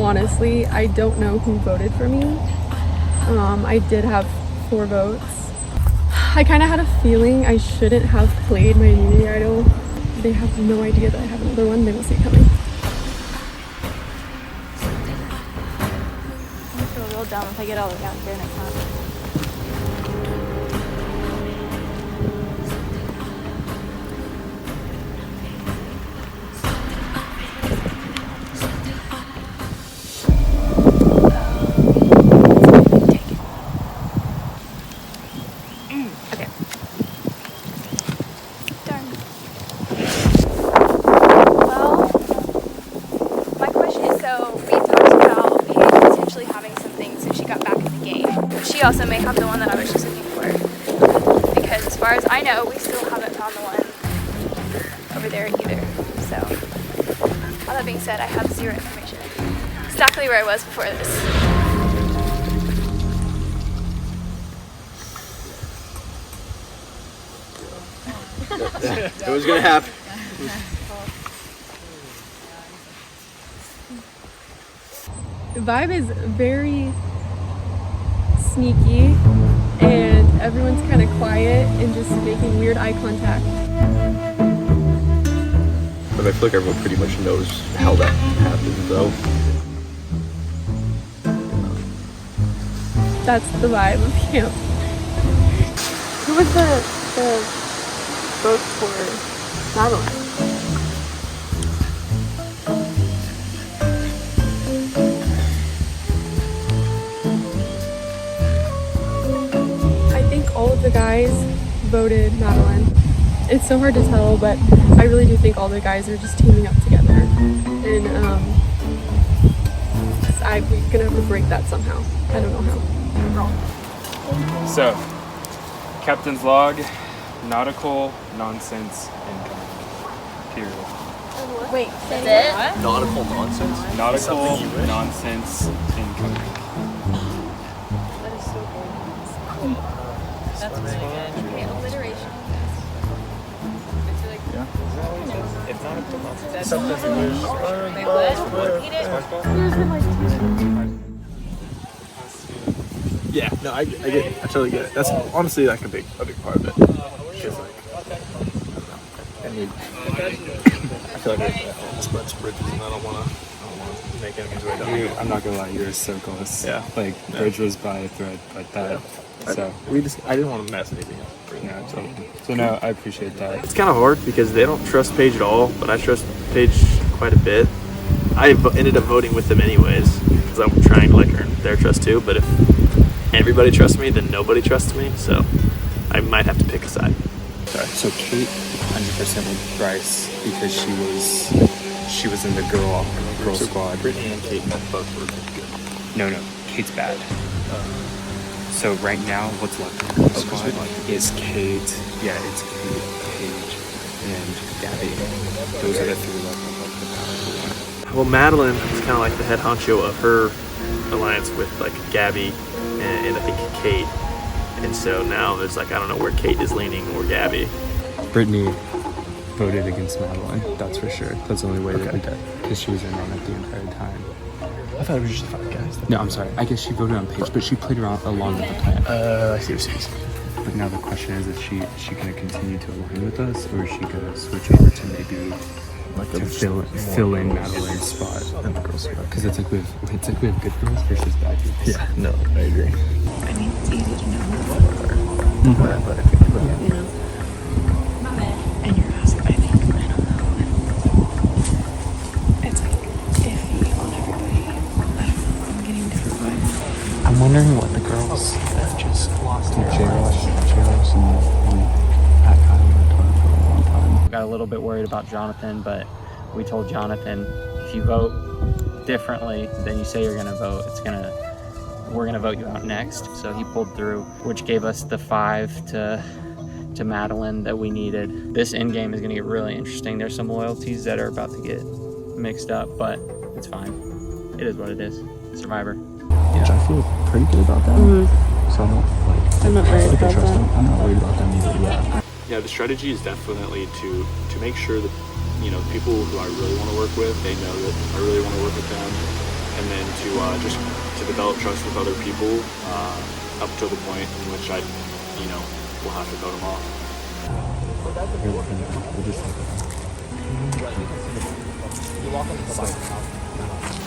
honestly, I don't know who voted for me. I did have 4 votes. I kind of had a feeling I shouldn't have played my immunity idol. They have no idea that I have another one. They will see it coming. I feel real dumb if I get all the way down here and I can't. She also may have the one that I was just looking for, because as far as I know, we still haven't found the one over there either. So, all that being said, I have 0 information. Exactly where I was before this. It was gonna happen. The vibe is very sneaky, and everyone's kind of quiet and just making weird eye contact. But I feel like everyone pretty much knows how that happened, though. That's the vibe of camp. Who was the vote for Madeline? All of the guys voted Madeline. It's so hard to tell, but I really do think all the guys are just teaming up together. And I'm gonna have to break that somehow. I don't know how. So, captain's log, nautical nonsense incoming. Period. Wait, that's it? What? Nautical nonsense? Nautical nonsense incoming. That is so cool. That's really good. Okay, alliteration. It's really cool. Yeah. It's nautical nonsense. That's Sometimes Wait, what? Repeat it. Yeah, no, I get it. I totally get it. That's honestly like a big part of it. Because like, I don't know. I feel like it almost burns bridges, and I don't want to make enemies right down. I'm not gonna lie, you're so close. Yeah. Like, bridge was by a thread, but that. So I didn't want to mess anything up. no, so no, I appreciate that. It's kind of hard because they don't trust Paige at all, but I trust Paige quite a bit. I ended up voting with them anyways because I'm trying to like earn their trust too. But if everybody trusts me, then nobody trusts me. So I might have to pick a side. Sorry. So Kate 100% with Bryce because she was in the girl squad. Brittany and Kate both were good. No, Kate's bad. So right now, what's left in the squad is Kate. Yeah, it's Kate, Paige, and Gabby. Those are the 3 left of the powerful one. Well, Madeline is kind of like the head honcho of her alliance with like Gabby and I think Kate. And so now there's like, I don't know where Kate is leaning or Gabby. Brittany voted against Madeline, that's for sure. That's the only way that we did, because she was in on it the entire time. I thought it was just 5 guys. No, I'm sorry. I guess she voted on Paige, but she played around along with the plan. I see what you're saying. But now the question is she going to continue to align with us, or is she going to switch over to maybe Like to fill in Madeline's spot and the girls' spot? Because it's like we have good girls versus bad girls. Yeah, no, I agree. I mean, it's easy to know who But I feel like you know. And you're asking, I think, I don't know. It's like iffy on everybody. I don't know. I'm getting different vibes. I'm wondering what the girls just lost and Pat Kyle were talking for a long time. Got a little bit worried about Jonathan, but we told Jonathan, if you vote differently than you say you're gonna vote, we're gonna vote you out next. So he pulled through, which gave us the 5 to Madeline that we needed. This end game is gonna get really interesting. There's some loyalties that are about to get mixed up, but it's fine. It is what it is. Survivor. Which I feel pretty good about that. So I'm not worried about trust that. them. I'm not worried about them either. Yeah. Yeah, the strategy is definitely to make sure that, you know, people who I really want to work with, they know that I really want to work with them. and then to develop trust with other people up to the point in which I, will have to vote them off.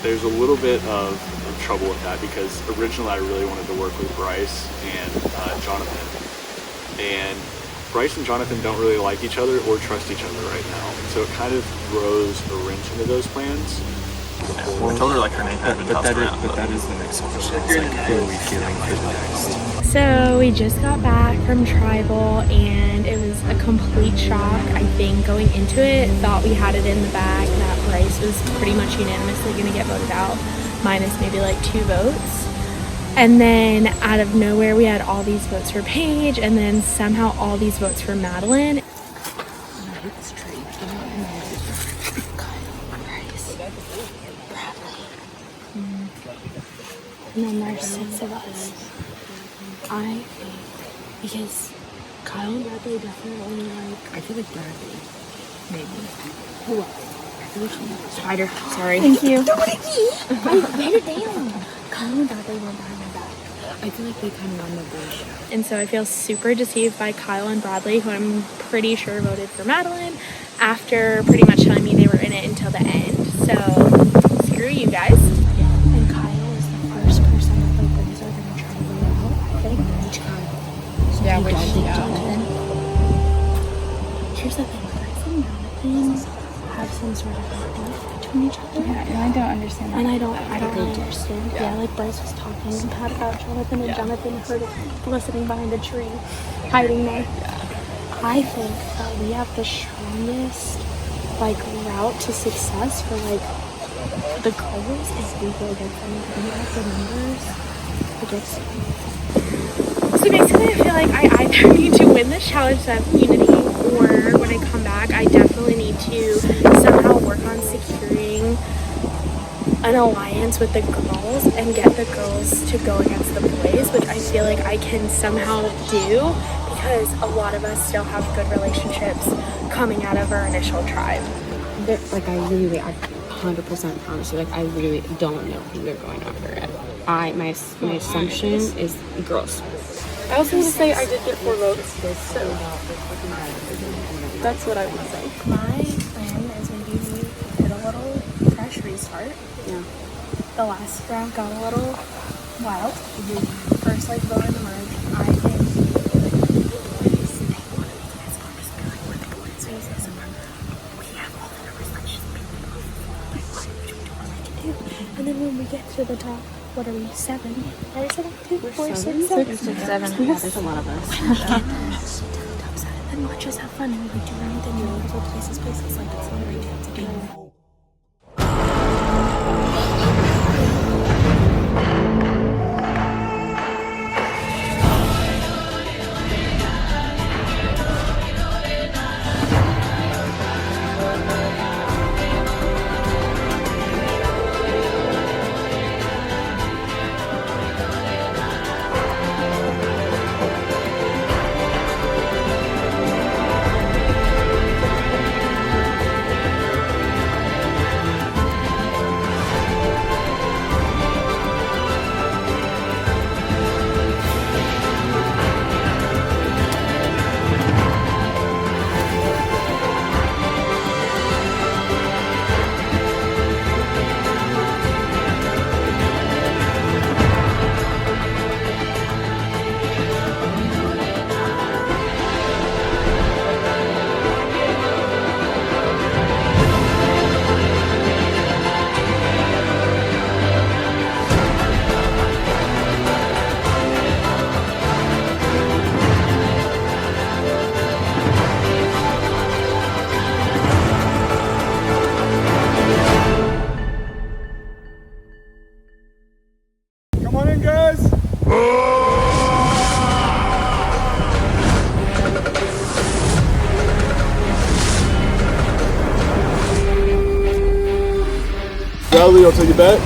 There's a little bit of trouble with that because originally I really wanted to work with Bryce and Jonathan, and Bryce and Jonathan don't really like each other or trust each other right now, so it kind of throws a wrench into those plans. I told her like her name had been tossed around. But that is the next question. It's like, who are we feeling for the next? So we just got back from tribal and it was a complete shock. I think going into it, thought we had it in the bag that Bryce was pretty much unanimously going to get voted out, minus maybe like 2 votes. And then out of nowhere we had all these votes for Paige and then somehow all these votes for Madeline. And then there's 6 of us. I think because Kyle and Bradley definitely like. I feel like Bradley, maybe. Who else? I feel like Spider. Sorry. Thank you. Don't make me. I write it down. Kyle and Bradley were behind my back. I feel like they kind of run the board show. And so I feel super deceived by Kyle and Bradley, who I'm pretty sure voted for Madeline, after pretty much telling me they were in it until the end. So screw you guys. And Kyle is the first person that the boys are going to try to vote out, I think. Which Kyle? So Yeah, you which, don't think yeah. Jonathan? Here's the thing, Bryce and Jonathan have some sort of beef between each other. Yeah, and I don't understand that. And I don't understand. Yeah, like Bryce was talking bad about Jonathan, and Jonathan heard it listening behind a tree, hiding there. I think that we have the strongest route to success for the girls is we go against them. We have the numbers against them. So basically I feel like I either need to win this challenge to have unity, or when I come back I definitely need to somehow work on securing an alliance with the girls and get the girls to go against the boys, which I feel like I can somehow do because a lot of us still have good relationships coming out of our initial tribe. I 100% promise you, I really don't know who they're going after. My assumption is girls. I also want to say I did get 4 votes, so that's what I would say. My plan is maybe we hit a little fresh restart. Yeah. The last round got a little wild. First vote in the merge. I think and then when we get to the top, what are we, 7? Are we 7? 2, 4, 6, 7? 7. Yeah, there's a lot of us. When we get to the top 7, then let's just have fun and do anything, go places, it's not right to have to do. Bradley, I'll take it back.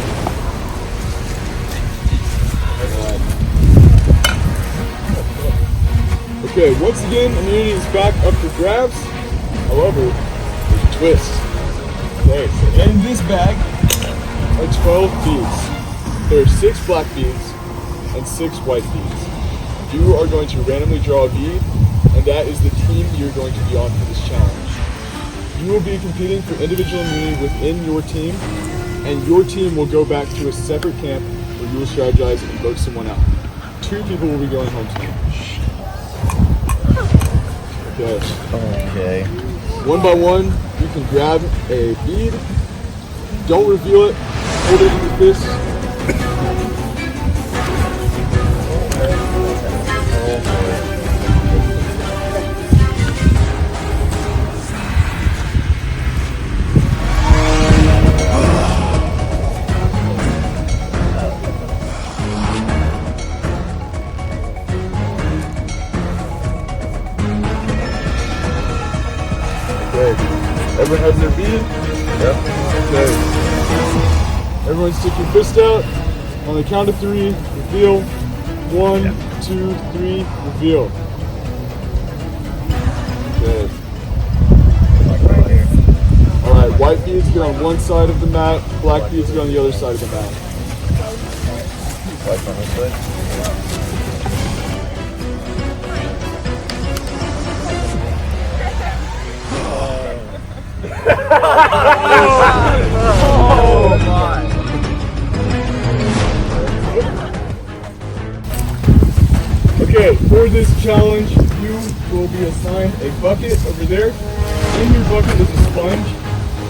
Okay, once again, immunity is back up for grabs. However, there's a twist. Okay, so in this bag, are 12 beads. There are 6 black beads and 6 white beads. You are going to randomly draw a bead, and that is the team you're going to be on for this challenge. You will be competing for individual immunity within your team, and your team will go back to a separate camp where you will strategize and vote someone out. 2 people will be going home tonight. Okay. One by one, you can grab a bead. Don't reveal it. Hold it in your fist. Everyone has their bead? Yeah. Okay. Everyone stick your fist out. On the count of 3, reveal. 1, 2, 3, reveal. Okay. Alright, white beads get on one side of the mat, black beads get on the other side of the mat. Black on this side? Oh my! Okay, for this challenge, you will be assigned a bucket over there. In your bucket is a sponge.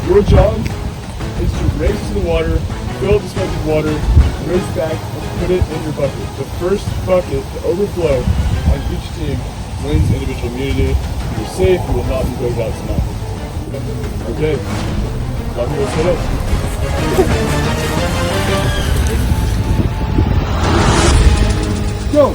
Your job is to race to the water, fill the sponge with water, race back, and put it in your bucket. The first bucket to overflow on each team wins individual immunity. You're safe, you will not be voted out tonight. Okay, now we go set up. Go!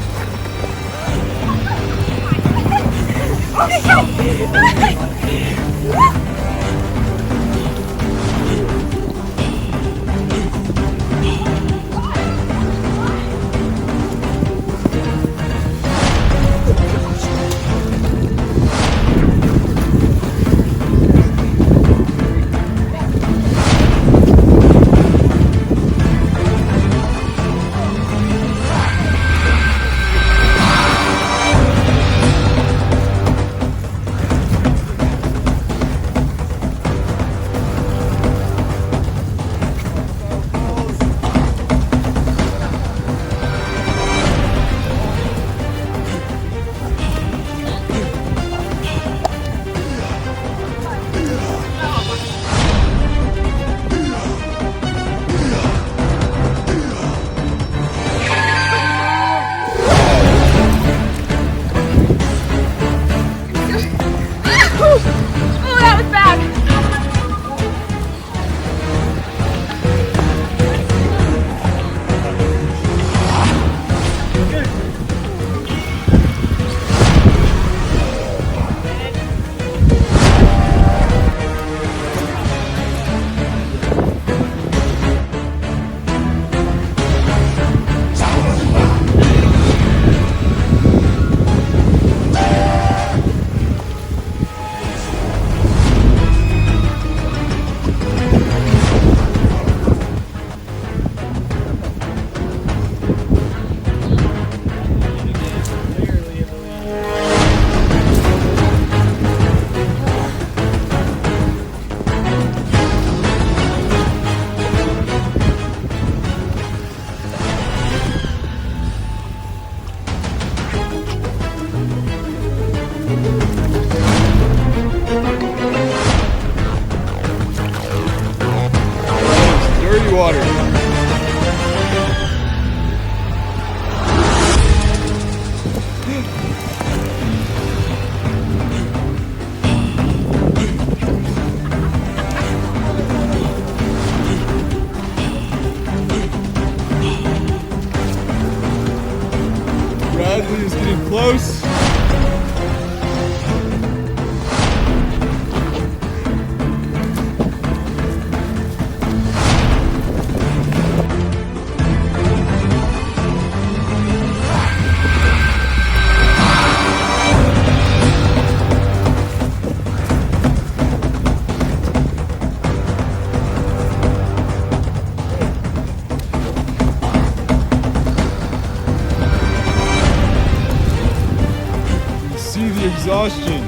Water. Bradley is getting close. exhaustion.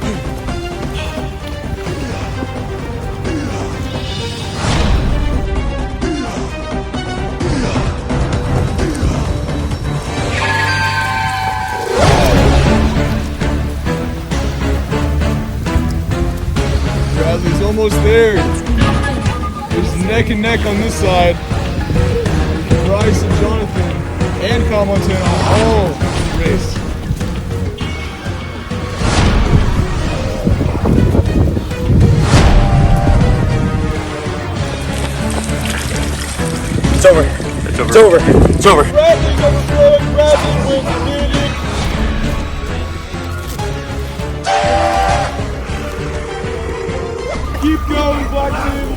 Bradley's almost there. There's neck and neck on this side. Bryce and Jonathan and Kyle Montana all in the race. It's over. It's over. It's over. It's over. Bradley's overflowing. Bradley wins immunity. Keep going, Black Team.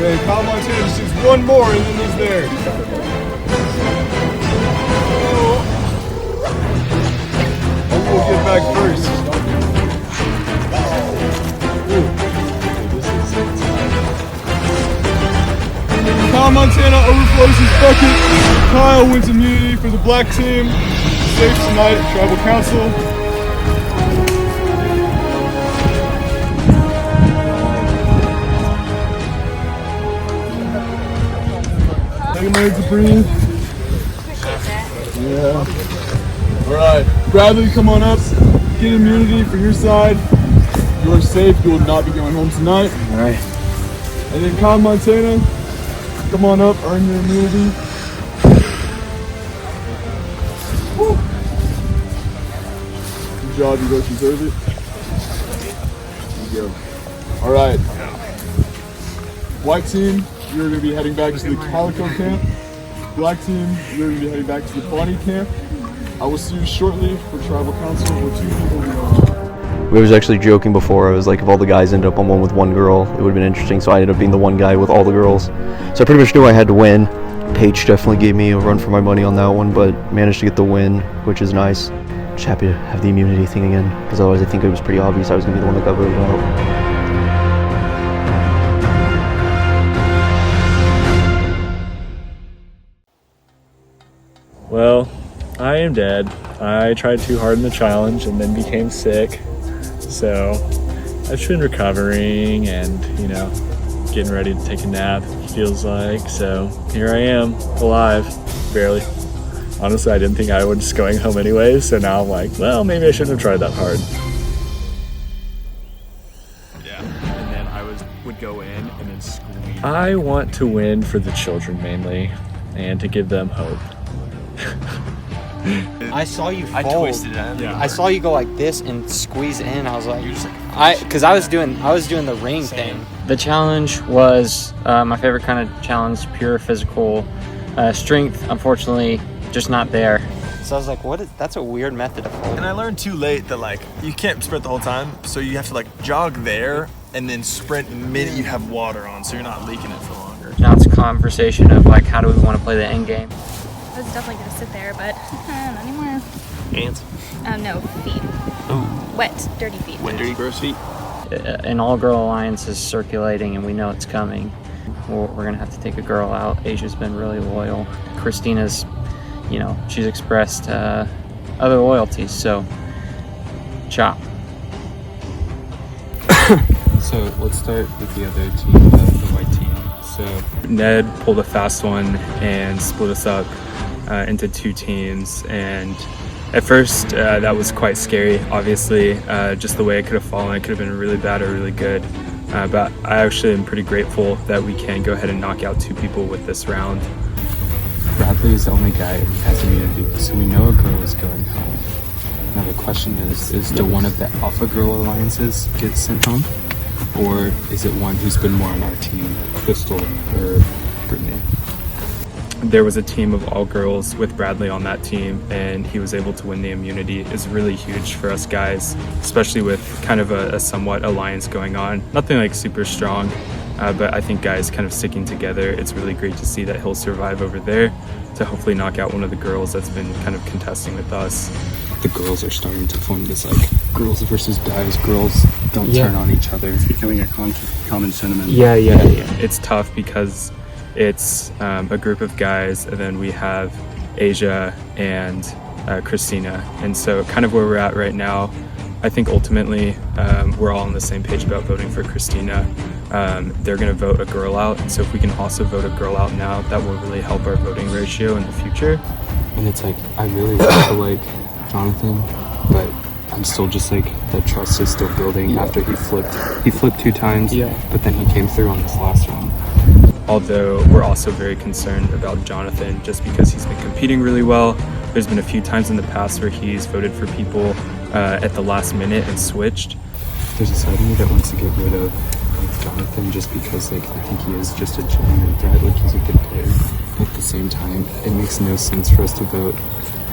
Man, Kyle Montana just needs one more and then he's there. Who will get back first? Kyle Montana overflows his bucket. Kyle wins immunity for the black team. Safe tonight at Tribal Council. Take a minute to breathe. Yeah. Alright, Bradley, come on up. Get immunity for your side. You are safe. You will not be going home tonight. Alright. And then Kyle Montana, come on up, earn your immunity. Woo. Good job, you both deserve it. There you go. Alright. White team, you're going to be heading back to the Calico camp. Black team, you're going to be heading back to the Bonnie camp. I will see you shortly for Tribal Council where 2 people will be on. We was actually joking before. I was like, if all the guys ended up on one with one girl, it would have been interesting. So I ended up being the one guy with all the girls. So I pretty much knew I had to win. Paige definitely gave me a run for my money on that one, but managed to get the win, which is nice. Just happy to have the immunity thing again, because otherwise I think it was pretty obvious I was going to be the one that got voted out. Well, I am dead. I tried too hard in the challenge and then became sick. So I've just been recovering and, you know, getting ready to take a nap, it feels like. So here I am, alive, barely. Honestly, I didn't think I was going home anyways. So now I'm like, well, maybe I shouldn't have tried that hard. Yeah, and then I would go in and then squeeze. I want to win for the children mainly and to give them hope. I saw you fold. I twisted it. Yeah. I saw you go like this and squeeze in. I was like, because I was doing the ring thing. The challenge was my favorite kind of challenge, pure physical strength. Unfortunately, just not there. So I was like, that's a weird method of folding. And I learned too late that like you can't sprint the whole time, so you have to like jog there and then sprint the minute you have water on, so you're not leaking it for longer. Now it's a conversation of like, how do we want to play the end game? I was definitely gonna sit there, but not anymore. Hands. No, feet. Ooh. Wet, dirty feet. Wet, dirty, gross feet. An all-girl alliance is circulating, and we know it's coming. We're gonna have to take a girl out. Asia's been really loyal. Christina's, you know, she's expressed other loyalties. So, chop. So let's start with the other team, the white team. So Ned pulled a fast one and split us up into 2 teams, and at first that was quite scary. Obviously, just the way it could have fallen, it could have been really bad or really good. But I actually am pretty grateful that we can go ahead and knock out 2 people with this round. Bradley is the only guy who has immunity, so we know a girl is going home. Now the question is do one of the Alpha Girl alliances get sent home? Or is it one who's been more on our team, like Crystal or Brittany? There was a team of all girls with Bradley on that team, and he was able to win the immunity. It's really huge for us guys, especially with kind of a somewhat alliance going on. Nothing like super strong, but I think guys kind of sticking together. It's really great to see that he'll survive over there to hopefully knock out one of the girls that's been kind of contesting with us. The girls are starting to form this like girls versus guys. Girls don't turn on each other. It's becoming a common sentiment. Yeah. It's tough because it's a group of guys, and then we have Asia and Christina. And so kind of where we're at right now, I think ultimately we're all on the same page about voting for Christina. They're going to vote a girl out, and so if we can also vote a girl out now, that will really help our voting ratio in the future. And it's like, I really want to like Jonathan, but I'm still just like, the trust is still building after he flipped 2 times, but then he came through on this last one. Although we're also very concerned about Jonathan just because he's been competing really well. There's been a few times in the past where he's voted for people at the last minute and switched. There's a side of me that wants to get rid of Jonathan just because like I think he is just a genuine threat, like he's a good player. But at the same time, it makes no sense for us to vote.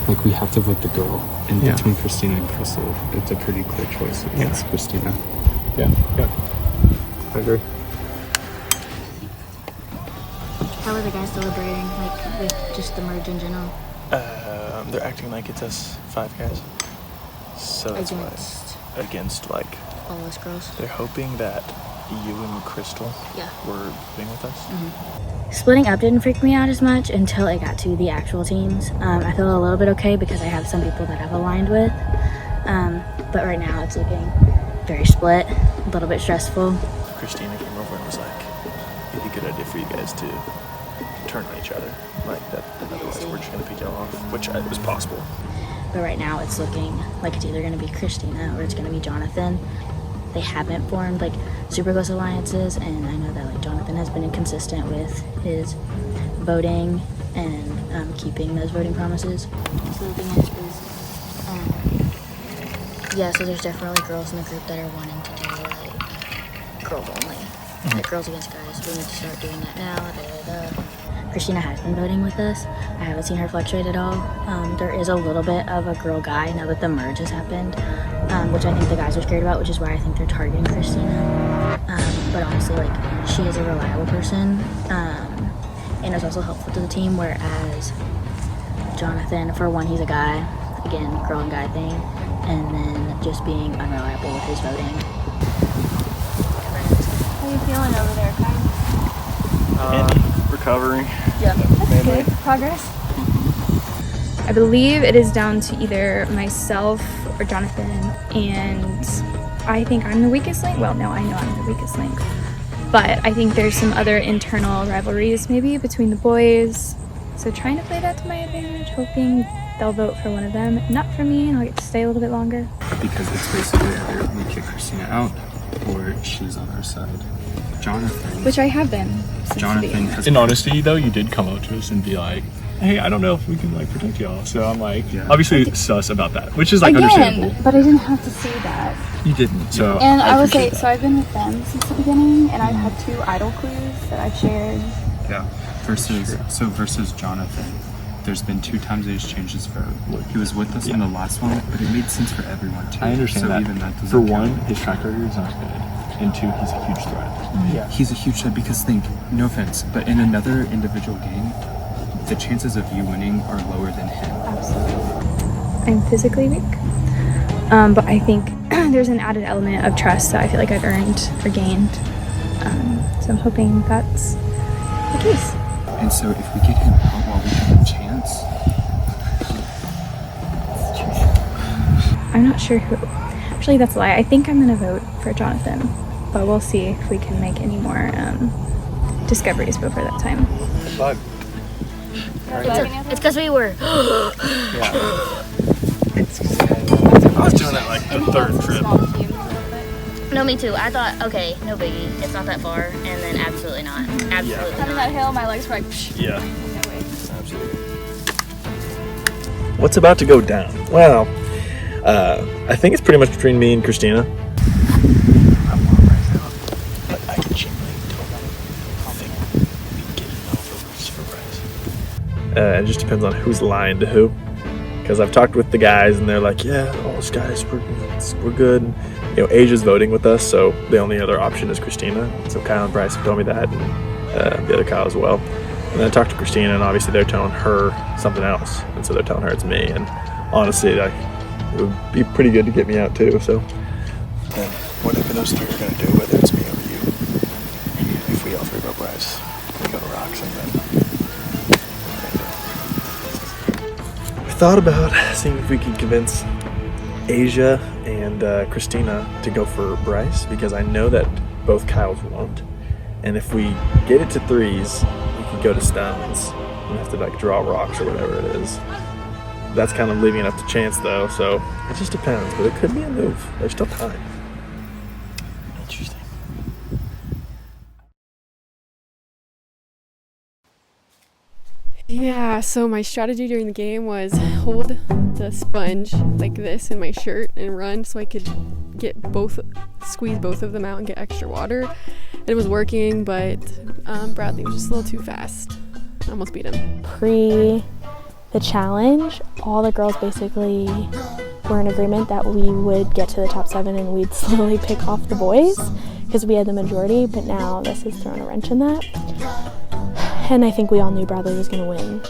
Like we have to vote the girl, and between Christina and Crystal, it's a pretty clear choice against Christina. Yeah, I agree. How are the guys deliberating, like with just the merge in general? They're acting like it's us 5 guys. So that's against like all us girls. They're hoping that you and Crystal were being with us. Splitting up didn't freak me out as much until it got to the actual teams. I feel a little bit okay because I have some people that I've aligned with. But right now it's looking very split, a little bit stressful. Christina came over and was like, it'd be a good idea for you guys to turn on each other. Like that, otherwise we're just gonna pick y'all off, which was possible. But right now it's looking like it's either going to be Christina or it's going to be Jonathan. They haven't formed like super close alliances, and I know that like Jonathan has been inconsistent with his voting and keeping those voting promises. So the thing is so there's definitely girls in the group that are wanting to do like girls only, like girls against guys. We need to start doing that now. Christina has been voting with us. I haven't seen her fluctuate at all. There is a little bit of a girl guy now that the merge has happened, which I think the guys are scared about, which is why I think they're targeting Christina. But honestly, like, she is a reliable person, and is also helpful to the team, whereas Jonathan, for one, he's a guy, again, girl and guy thing, and then just being unreliable with his voting. How are you feeling over there, Kai? Recovering. Yeah, that's good. Progress. I believe it is down to either myself or Jonathan, and I think I'm the weakest link. Well, no, I know I'm the weakest link, but I think there's some other internal rivalries maybe between the boys, so trying to play that to my advantage, hoping they'll vote for one of them, not for me, and I'll get to stay a little bit longer. Because it's basically either we kick Christina out or she's on our side. Jonathan, Which I have been. Jonathan has In honesty, though, you did come up to us and be like, hey, I don't know if we can like protect y'all. So I'm like, obviously sus about that, which is like understandable. But I didn't have to say that. You didn't. So And I would say, so I've been with them since the beginning, and I've had 2 idol clues that I've shared. Yeah. Versus Jonathan, there's been 2 times that he's changed his vote. He was with us in the last one, but it made sense for everyone too. I understand that. Even that For one, his track record is not good. And 2, he's a huge threat. Yeah. He's a huge threat because no offense, but in another individual game, the chances of you winning are lower than him. Absolutely. I'm physically weak, but I think there's an added element of trust that I feel like I've earned or gained. So I'm hoping that's the case. And so if we get him out while we have a chance, I'm not sure who. Actually, that's a lie. I think I'm gonna vote for Jonathan, but we'll see if we can make any more discoveries before that time. Bug. It's because we were. I was doing that like the 3rd trip. No, me too. I thought, okay, no biggie. It's not that far, and then absolutely not. Absolutely Coming that hill, my legs were like, psh. Yeah. No way. Absolutely. What's about to go down? Well, I think it's pretty much between me and Christina. I want to rise out, but I genuinely don't think we get enough votes for Rise. It just depends on who's lying to who. Because I've talked with the guys and they're like, yeah, all us guys, we're good. You know, Asia's voting with us, so the only other option is Christina. So Kyle and Bryce have told me that, and the other Kyle as well. And then I talked to Christina, and obviously they're telling her something else, and so they're telling her it's me. And honestly, like, it would be pretty good to get me out too. So then, whatever those 3 are gonna do, whether it's me or you, if we all 3 vote Bryce, go to rocks and then. We thought about seeing if we could convince Asia and Christina to go for Bryce, because I know that both Kyles won't. And if we get it to threes, we could go to stones and have to like draw rocks or whatever it is. That's kind of leaving it up to chance though, so it just depends, but it could be a move. There's still time. Interesting. Yeah, so my strategy during the game was hold the sponge like this in my shirt and run so I could squeeze both of them out and get extra water. It was working, but Bradley was just a little too fast. I almost beat him. Pre the challenge, all the girls basically were in agreement that we would get to the top 7 and we'd slowly pick off the boys because we had the majority, but now this has thrown a wrench in that. And I think we all knew Bradley was going to win.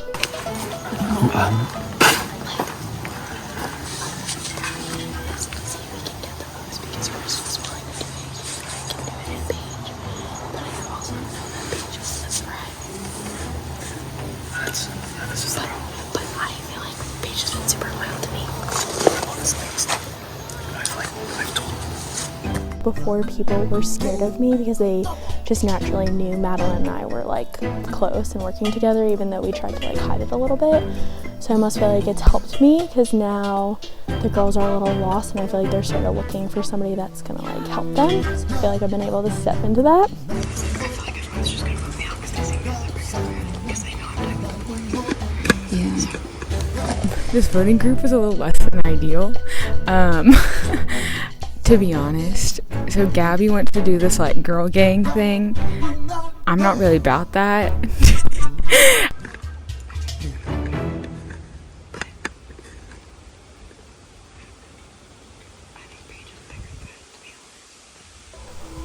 Before, people were scared of me because they just naturally knew Madeline and I were like close and working together, even though we tried to like hide it a little bit. So I almost feel like it's helped me because now the girls are a little lost and I feel like they're sort of looking for somebody that's gonna like help them. So I feel like I've been able to step into that. Yeah. This voting group is a little less than ideal. To be honest. So Gabby went to do this like girl gang thing. I'm not really about that.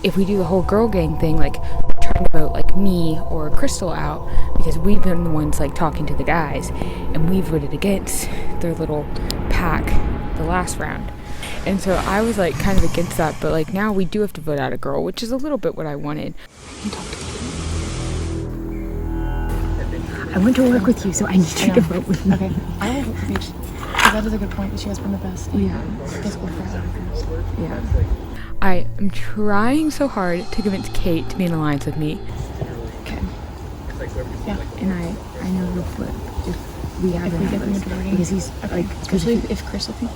If we do the whole girl gang thing, like trying to vote like me or Crystal out, because we've been the ones like talking to the guys and we voted against their little pack the last round. And so I was like kind of against that, but like now we do have to vote out a girl, which is a little bit what I wanted. I want to work with you, so I need you to vote with me. Okay, I will vote for Paige. That is a good point. She has been the best. Yeah. Physical for Yeah. I am trying so hard to convince Kate to be in alliance with me. Okay. Yeah. And I know he'll flip if we have get the majority. Because he's like, especially if Crystal thinks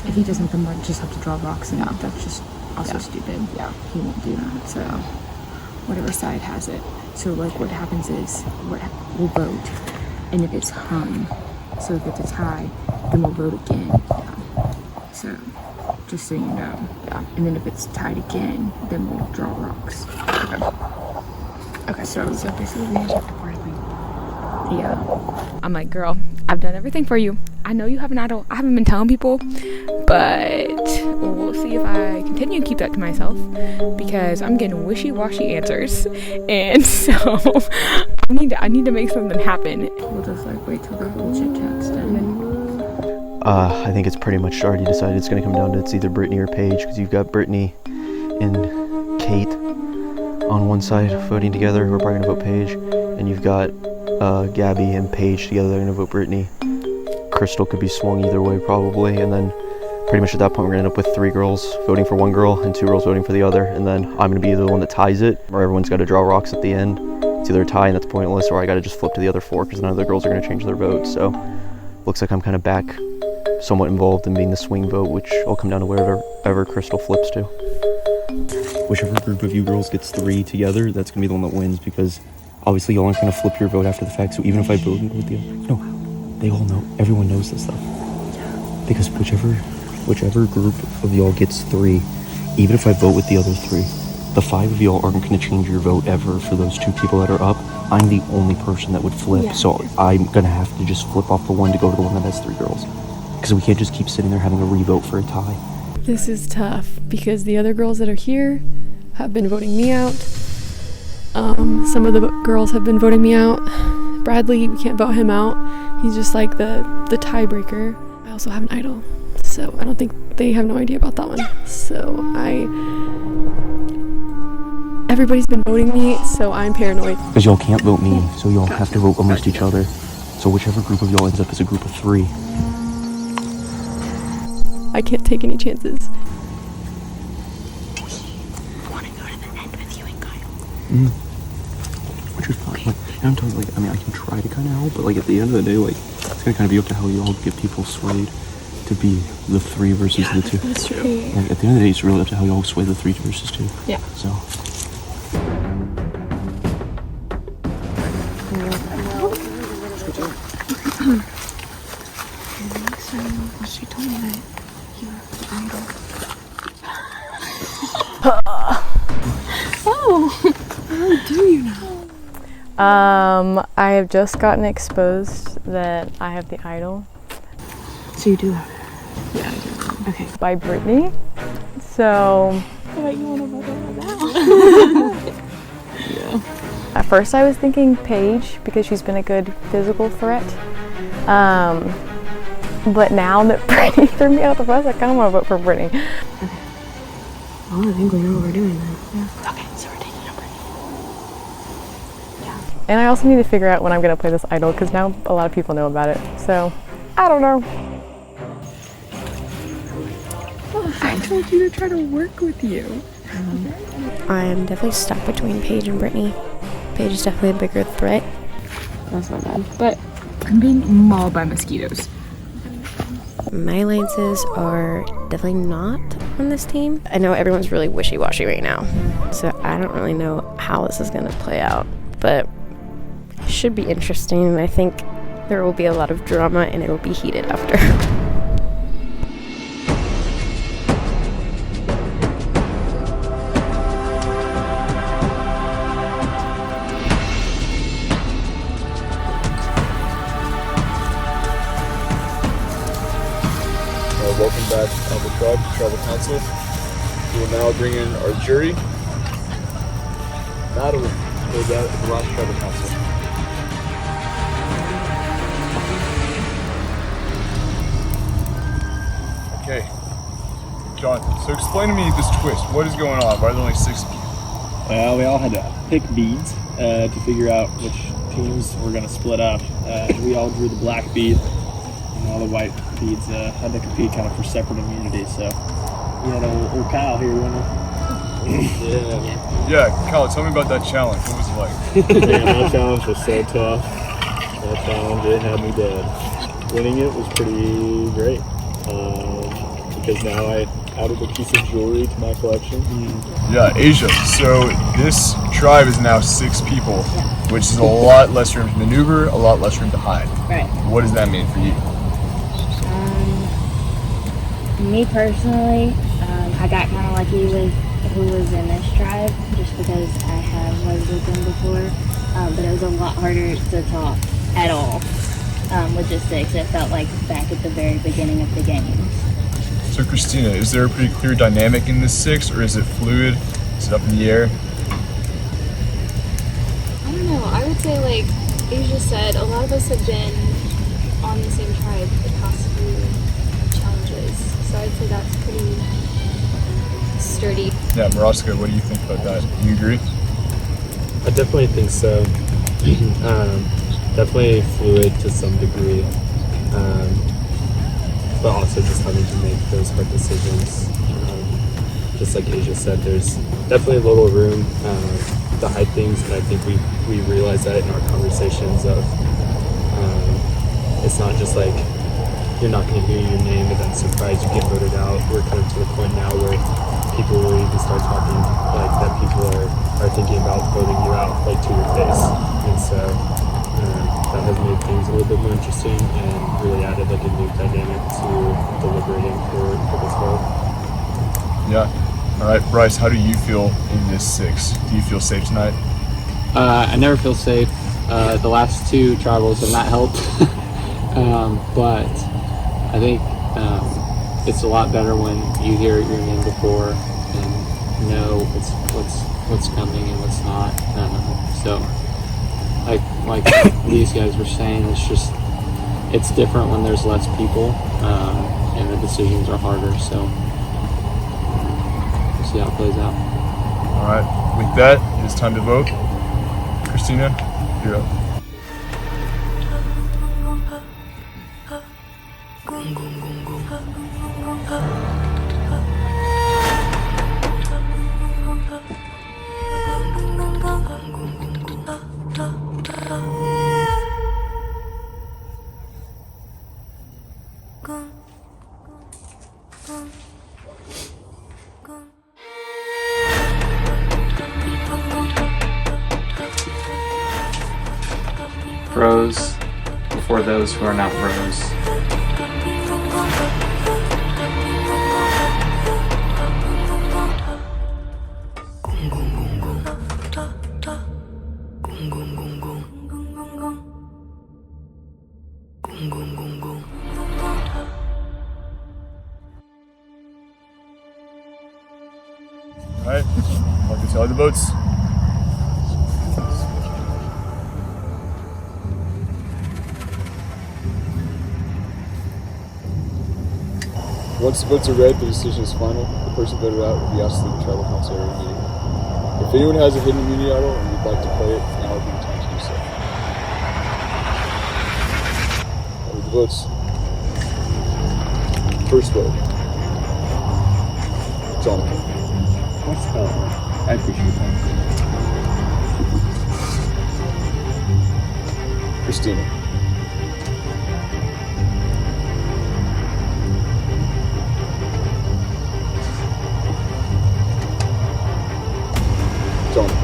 if he doesn't, then we'll just have to draw rocks, and that's just also stupid. Yeah. He won't do that. So whatever side has it. So like what happens is we'll vote, and if it's hung, so if it's a tie, then we'll vote again. So just so you know. Yeah. And then if it's tied again, then we'll draw rocks. Okay. So basically we have to Bradley. Yeah. I'm like, girl, I've done everything for you. I know you have an idol. I haven't been telling people, but we'll see if I continue to keep that to myself because I'm getting wishy-washy answers, and so I need to make something happen. We'll just like wait till the whole chit chat's done. I think it's pretty much already decided. It's going to come down to it's either Brittany or Paige, because you've got Brittany and Kate on one side voting together, who are probably going to vote Paige, and you've got Gabby and Paige together, they're going to vote Brittany. Crystal could be swung either way probably, and then pretty much at that point we're going to end up with 3 girls voting for one girl and 2 girls voting for the other, and then I'm going to be the one that ties it, or everyone's got to draw rocks at the end. It's either a tie and that's pointless, or I got to just flip to the other 4 because none of the girls are going to change their votes. So looks like I'm kind of back somewhat involved in being the swing vote, which will come down to wherever Crystal flips to. Whichever group of you girls gets 3 together, that's going to be the one that wins, because obviously y'all aren't going to flip your vote after the fact, so even if I voted with you, no, they all know, everyone knows this stuff. Because whichever group of y'all gets 3, even if I vote with the other 3, the 5 of y'all aren't going to change your vote ever for those 2 people that are up. I'm the only person that would flip, so I'm going to have to just flip off the one to go to the one that has 3 girls. Because we can't just keep sitting there having a re-vote for a tie. This is tough because the other girls that are here have been voting me out. Some of the girls have been voting me out. Bradley, we can't vote him out. He's just like the tiebreaker. I also have an idol, so I don't think they have no idea about that one. So I Everybody's been voting me, so I'm paranoid. Because y'all can't vote me, so y'all have to vote amongst each other. So whichever group of y'all ends up is a group of 3. I can't take any chances. Which is fine. Like, and I'm telling you, like, I mean, I can try to kind of help, but like at the end of the day, like, it's gonna kind of be up to how y'all get people swayed to be the 3 versus the 2. That's true. Like, at the end of the day, it's really up to how y'all sway the 3 versus 2. Yeah. So. She told me that you were the idol. Oh, how do you know? I have just gotten exposed that I have the idol. So you do have it? Yeah, I do. Okay. By Brittany. So. I bet you want to vote on that. Yeah. At first I was thinking Paige because she's been a good physical threat. But now that Brittany threw me out the bus, I kind of want to vote for Brittany. Okay. Well, I think we know what we're doing then. Yeah. Okay, so we're taking a Brittany. And I also need to figure out when I'm going to play this idol because now a lot of people know about it. So, I don't know. I told you to try to work with you. I'm definitely stuck between Paige and Brittany. Paige is definitely a bigger threat. That's not bad. But I'm being mauled by mosquitoes. My alliances are definitely not on this team. I know everyone's really wishy-washy right now, so I don't really know how this is going to play out, but it should be interesting, and I think there will be a lot of drama, and it will be heated after. Welcome back to the club, Tribal Council. We will now bring in our jury. Madeline was at the last Tribal Council. Okay, Jonathan, so explain to me this twist. What is going on? Why are there only 6 people? Well, we all had to pick beads to figure out which teams were going to split up. We all drew the black bead, and all the white beads had to compete kind of for separate immunity. So we had old Kyle here winning. Yeah, Kyle, tell me about that challenge. What was it like? Man, that challenge was so tough. That challenge, it had me dead. Winning it was pretty great. Because now I added a piece of jewelry to my collection. Yeah, Asia. So this tribe is now 6 people, which is a lot less room to maneuver, a lot less room to hide. Right. What does that mean for you? Me personally, I got kind of lucky with who was in this tribe, just because I have lived with them before. But it was a lot harder to talk at all with just 6. It felt like back at the very beginning of the games. So Christina, is there a pretty clear dynamic in this 6, or is it fluid? Is it up in the air? I don't know. I would say, like Asia said, a lot of us have been on the same tribe the past few challenges. So I'd say that's pretty sturdy. Yeah, Maraska, what do you think about that? Do you agree? I definitely think so. Definitely fluid to some degree. But also just having to make those hard decisions. Just like Asia said, there's definitely a little room to hide things, and I think we realize that in our conversations of it's not just like you're not going to hear your name and then surprise you get voted out. We're kind of to the point now where people will even start talking like that people are thinking about voting you out like to your face, and so that has made things a little bit more interesting and really added like a new dynamic to deliberating for this vote. Yeah. All right, Bryce, how do you feel in this 6? Do you feel safe tonight? I never feel safe. The last 2 tribals have not helped. But I think it's a lot better when you hear your name before and know what's coming and what's not. So like these guys were saying, it's different when there's less people and the decisions are harder. So we'll see how it plays out. All right, with that, it is time to vote. Christina, you're up. Bros for those who are not bros. Alright, I'll get tally the votes. Once the votes are read, the decision is final. The person voted out will be asked to leave the tribal council area immediately. If anyone has a hidden immunity idol and would like to play it, now would be the time to do so. Now with the votes. First vote. Jonathan. What's that? I appreciate that. Christina. Jonathan.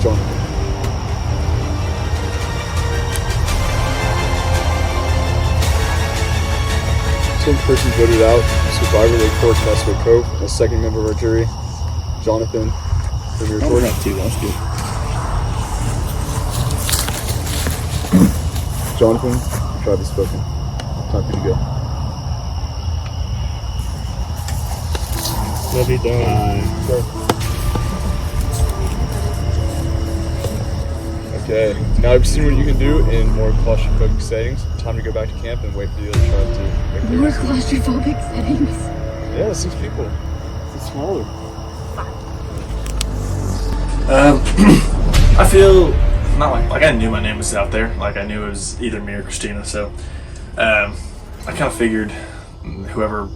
Jonathan. Tenth person voted out, survivor of Fort Castaway Cove, and a second member of our jury, Jonathan, from your recording. That was good. Jonathan, the tribe has spoken. Time for you to go. Love you, Don. Okay, now I've seen what you can do in more claustrophobic settings. Time to go back to camp and wait for the other tribe to make their More decision. claustrophobic settings. Yeah, 6 people. It's smaller. I feel not like I knew my name was out there. Like I knew it was either me or Christina. So I kind of figured whoever,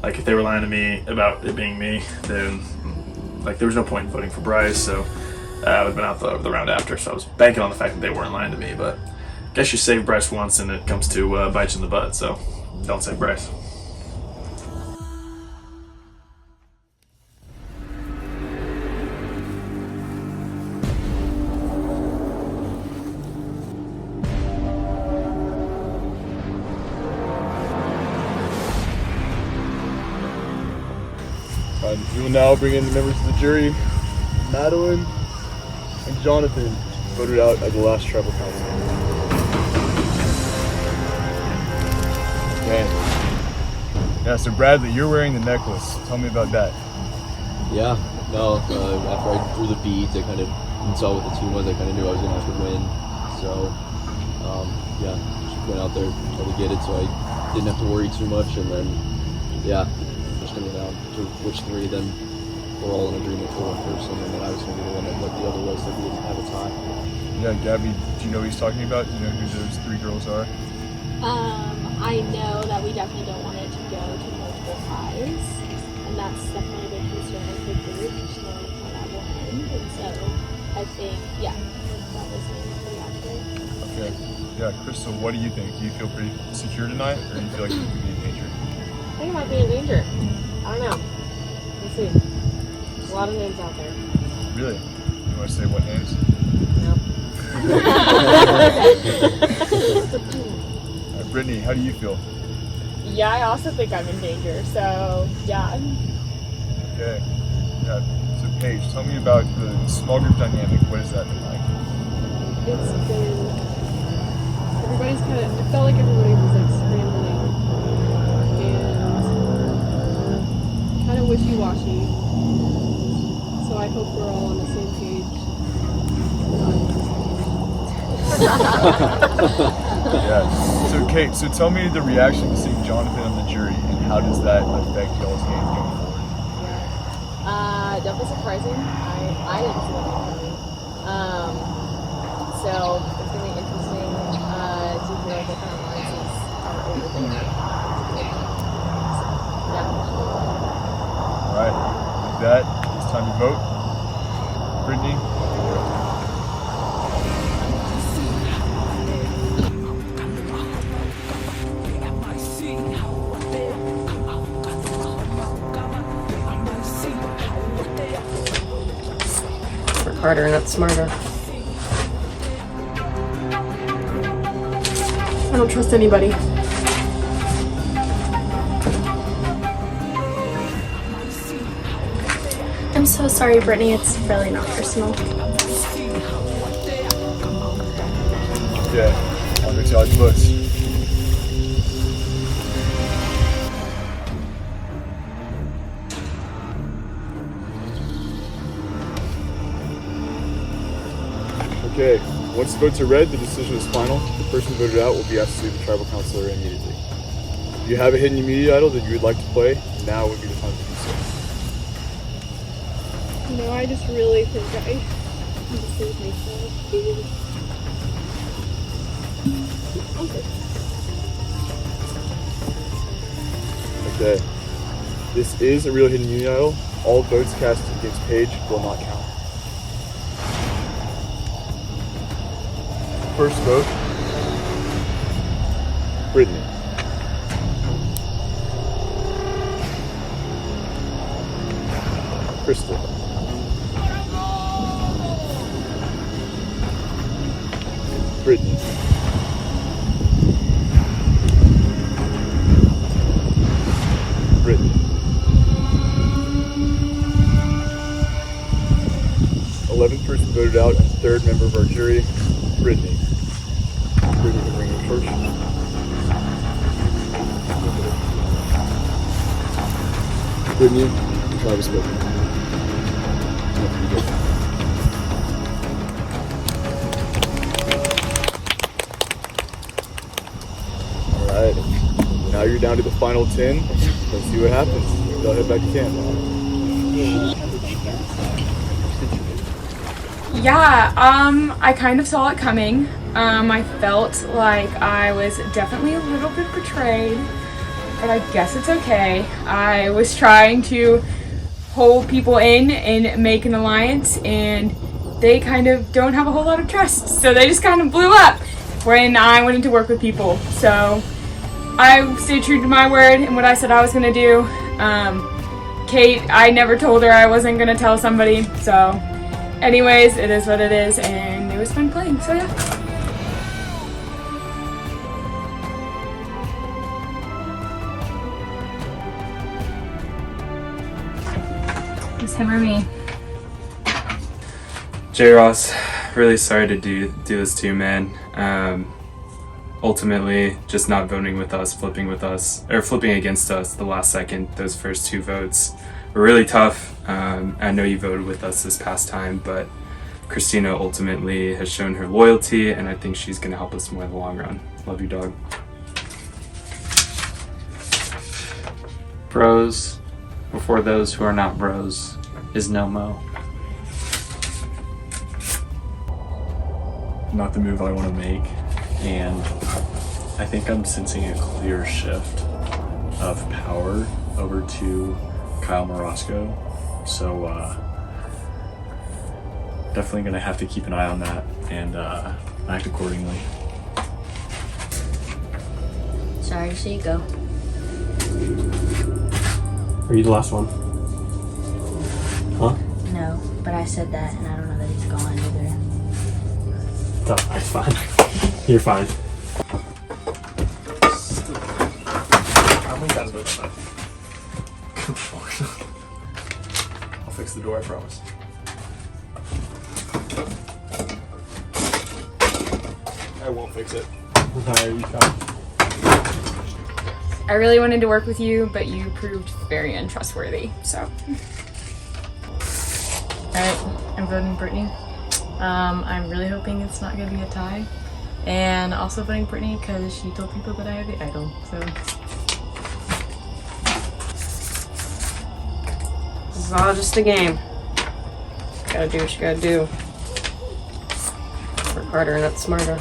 like if they were lying to me about it being me, then like there was no point in voting for Bryce. So I would have been out the round after. So I was banking on the fact that they weren't lying to me. But I guess you save Bryce once and it comes to bite you in the butt. So don't save Bryce. We will now bring in the members of the jury. Madeline and Jonathan voted out as the last tribal council. Okay. Yeah, so Bradley, you're wearing the necklace. Tell me about that. Yeah, no, after I drew the beads, I kind of saw what the team was. I kind of knew I was going to have to win. So, yeah, just went out there, tried to get it so I didn't have to worry too much. And then, yeah, just going to go down to which 3 of them were all in agreement for one person. And then I was going to be the one that the other was that we didn't have a tie. Yeah, Gabby, do you know what he's talking about? Do you know who those 3 girls are? I know that we definitely don't want it to go to multiple ties, and that's definitely a big concern of the group, just knowing how that will end. And so I think, yeah, that was pretty accurate. Okay. Yeah, Crystal, what do you think? Do you feel pretty secure tonight, or do you feel like you could be in danger? I think I might be in danger. I don't know. We'll see. There's a lot of names out there. Really? You want to say what names? Brittany, how do you feel? Yeah, I also think I'm in danger, so yeah. Okay. Yeah. So Paige, tell me about the small group dynamic. What has that been like? It's been, everybody's kind of, it felt like everybody was like scrambling and kind of wishy-washy. So I hope we're all on the same page. Yeah. So Kate, so tell me the reaction to seeing Jonathan on the jury, and how does that affect y'all's game going forward? Definitely surprising. I didn't see that coming. So it's gonna be interesting to hear what kind of alliances are over there. All right, with that, it's time to vote. Brittany. Work harder, not smarter. I don't trust anybody. I'm so sorry, Brittany. It's really not personal. Okay, I'll go tell you books. Okay, once the votes are read, the decision is final. The person voted out will be asked to leave the tribal council area immediately. If you have a hidden immunity idol that you would like to play, now would be the time to do so. No, I just really think I can just save myself. Okay, this is a real hidden immunity idol. All votes cast against Paige will not count. First vote, Brittany. Crystal. Brittany. Brittany. 11th person voted out and third member of our jury, Brittany. Brittany can bring your torch. Brittany, Travis Whitman. Alright, now you're down to the final 10. Let's see what happens. They'll head back to camp. Yeah, I kind of saw it coming. I felt like I was definitely a little bit betrayed, but I guess it's okay. I was trying to hold people in and make an alliance, and they kind of don't have a whole lot of trust, so they just kind of blew up when I went into work with people. So I stayed true to my word and what I said I was gonna do. Kate, I never told her I wasn't gonna tell somebody, so anyways, it is what it is, and it was fun playing, so yeah. It's him or me. J. Ross, really sorry to do this to you, man. Ultimately, just not voting with us, flipping against us the last second, those first two votes were really tough. I know you voted with us this past time, but Christina ultimately has shown her loyalty, and I think she's going to help us more in the long run. Love you, dog. Bros, before those who are not bros, is no mo. Not the move I want to make, and I think I'm sensing a clear shift of power over to Kyle Morosco, so definitely going to have to keep an eye on that and act accordingly. Sorry to see you go. Are you the last one? Huh? No, but I said that, and I don't know that he's gone either. Oh, it's fine. You're fine. How many times have I done that? I'll fix the door, I promise. I won't fix it. Alright, you fine. I really wanted to work with you, but you proved very untrustworthy, so. Alright, I'm voting Brittany. I'm really hoping it's not going to be a tie. And also voting Brittany because she told people that I have the idol, so. This is all just a game. Gotta do what you gotta do. Work harder, not smarter.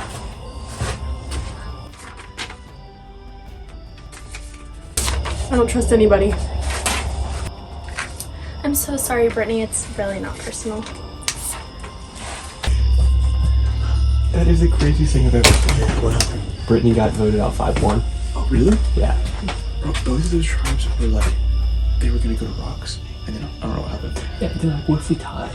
I don't trust anybody. I'm so sorry, Brittany. It's really not personal. That is the craziest thing I've ever seen. What happened? Brittany got voted out 5-1. Oh, really? Yeah. Bro, those are the tribes were like, they were gonna go to rocks, and then I don't know what happened. Yeah, they're like, what if we tie?